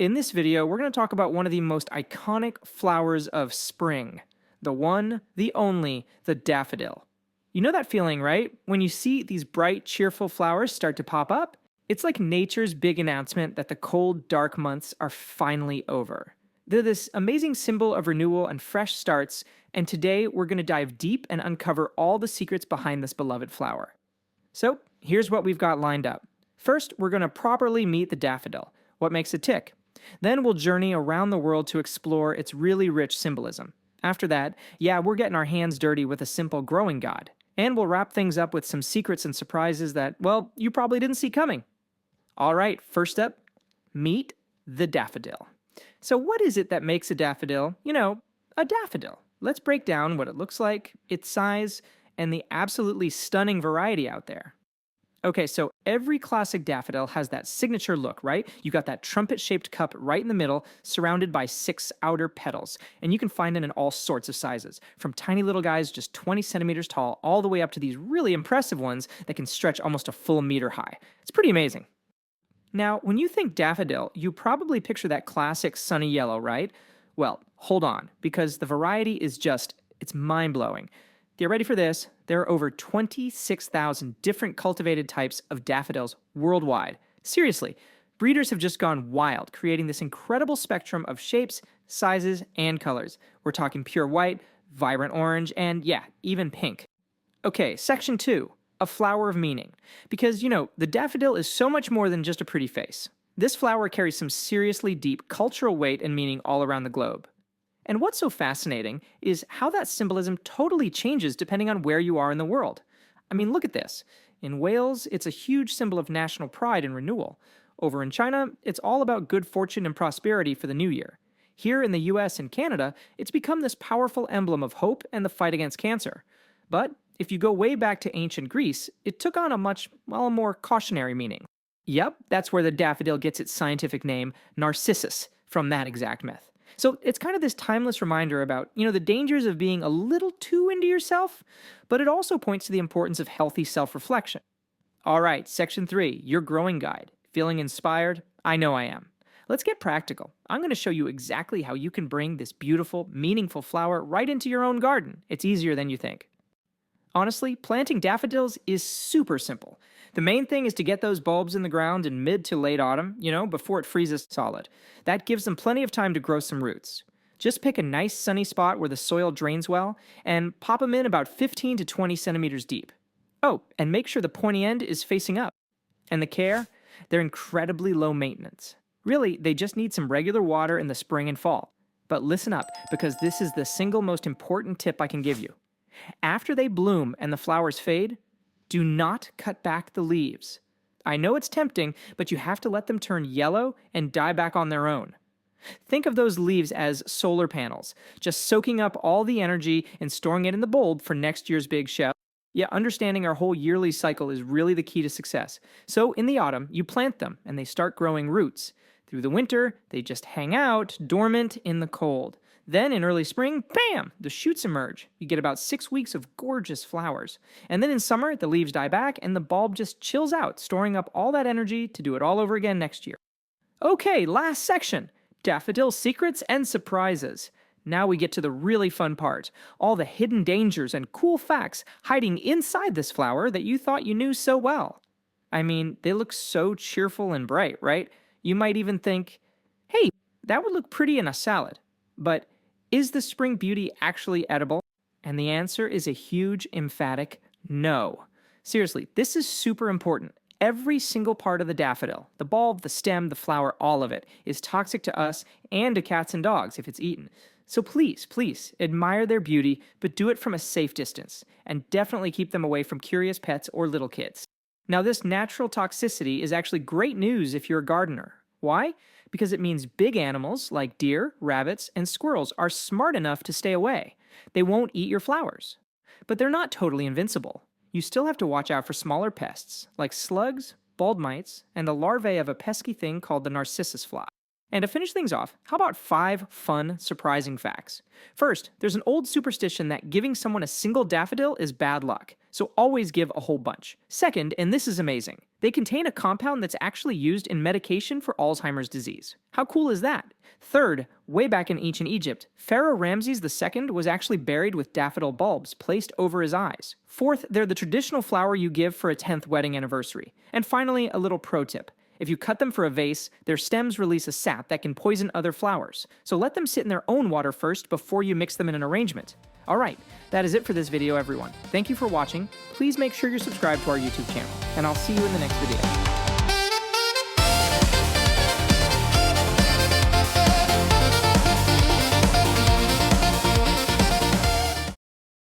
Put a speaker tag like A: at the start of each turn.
A: In this video, we're going to talk about one of the most iconic flowers of spring. The one, the only, the daffodil. You know that feeling, right? When you see these bright, cheerful flowers start to pop up? It's like nature's big announcement that the cold, dark months are finally over. They're this amazing symbol of renewal and fresh starts, and today we're going to dive deep and uncover all the secrets behind this beloved flower. So, here's what we've got lined up. First, we're going to properly meet the daffodil, what makes it tick. Then we'll journey around the world to explore its really rich symbolism. After that, we're getting our hands dirty with a simple growing guide. And we'll wrap things up with some secrets and surprises that, well, you probably didn't see coming. Alright, first up, meet the daffodil. So what is it that makes a daffodil, a daffodil? Let's break down what it looks like, its size, and the absolutely stunning variety out there. Okay, so every classic daffodil has that signature look, right? You got that trumpet-shaped cup right in the middle, surrounded by 6 outer petals. And you can find it in all sorts of sizes, from tiny little guys just 20 centimeters tall, all the way up to these really impressive ones that can stretch almost a full meter high. It's pretty amazing. Now, when you think daffodil, you probably picture that classic sunny yellow, right? Well, hold on, because the variety is it's mind-blowing. Get ready for this. There are over 26,000 different cultivated types of daffodils worldwide. Seriously, breeders have just gone wild, creating this incredible spectrum of shapes, sizes, and colors. We're talking pure white, vibrant orange, and even pink. Okay, section 2, a flower of meaning. Because, the daffodil is so much more than just a pretty face. This flower carries some seriously deep cultural weight and meaning all around the globe. And what's so fascinating is how that symbolism totally changes depending on where you are in the world. I mean, look at this. In Wales, it's a huge symbol of national pride and renewal. Over in China, it's all about good fortune and prosperity for the new year. Here in the US and Canada, it's become this powerful emblem of hope and the fight against cancer. But if you go way back to ancient Greece, it took on a more cautionary meaning. Yep, that's where the daffodil gets its scientific name, Narcissus, from that exact myth. So it's kind of this timeless reminder about, the dangers of being a little too into yourself, but it also points to the importance of healthy self-reflection. Alright, section 3, your growing guide. Feeling inspired? I know I am. Let's get practical. I'm going to show you exactly how you can bring this beautiful, meaningful flower right into your own garden. It's easier than you think. Honestly, planting daffodils is super simple. The main thing is to get those bulbs in the ground in mid to late autumn, before it freezes solid. That gives them plenty of time to grow some roots. Just pick a nice sunny spot where the soil drains well, and pop them in about 15 to 20 centimeters deep. Oh, and make sure the pointy end is facing up. And the care? They're incredibly low maintenance. Really, they just need some regular water in the spring and fall. But listen up, because this is the single most important tip I can give you. After they bloom and the flowers fade, do not cut back the leaves. I know it's tempting, but you have to let them turn yellow and die back on their own. Think of those leaves as solar panels, just soaking up all the energy and storing it in the bulb for next year's big show. Understanding our whole yearly cycle is really the key to success. So in the autumn, you plant them and they start growing roots. Through the winter, they just hang out, dormant in the cold. Then in early spring, bam, the shoots emerge. You get about 6 weeks of gorgeous flowers. And then in summer, the leaves die back and the bulb just chills out, storing up all that energy to do it all over again next year. Okay, last section, daffodil secrets and surprises. Now we get to the really fun part, all the hidden dangers and cool facts hiding inside this flower that you thought you knew so well. I mean, they look so cheerful and bright, right? You might even think, hey, that would look pretty in a salad. But is the spring beauty actually edible? And the answer is a huge, emphatic no. Seriously, this is super important. Every single part of the daffodil, the bulb, the stem, the flower, all of it, is toxic to us and to cats and dogs if it's eaten. So please, admire their beauty, but do it from a safe distance. And definitely keep them away from curious pets or little kids. Now, this natural toxicity is actually great news if you're a gardener. Why? Because it means big animals like deer, rabbits, and squirrels are smart enough to stay away. They won't eat your flowers. But they're not totally invincible. You still have to watch out for smaller pests, like slugs, bulb mites, and the larvae of a pesky thing called the narcissus fly. And to finish things off, how about 5 fun, surprising facts? First, there's an old superstition that giving someone a single daffodil is bad luck, so always give a whole bunch. Second, and this is amazing, they contain a compound that's actually used in medication for Alzheimer's disease. How cool is that? Third, way back in ancient Egypt, Pharaoh Ramses II was actually buried with daffodil bulbs placed over his eyes. Fourth, they're the traditional flower you give for a 10th wedding anniversary. And finally, a little pro tip. If you cut them for a vase, their stems release a sap that can poison other flowers, so let them sit in their own water first before you mix them in an arrangement. Alright, that is it for this video, everyone. Thank you for watching. Please make sure you're subscribed to our YouTube channel, and I'll see you in the next video.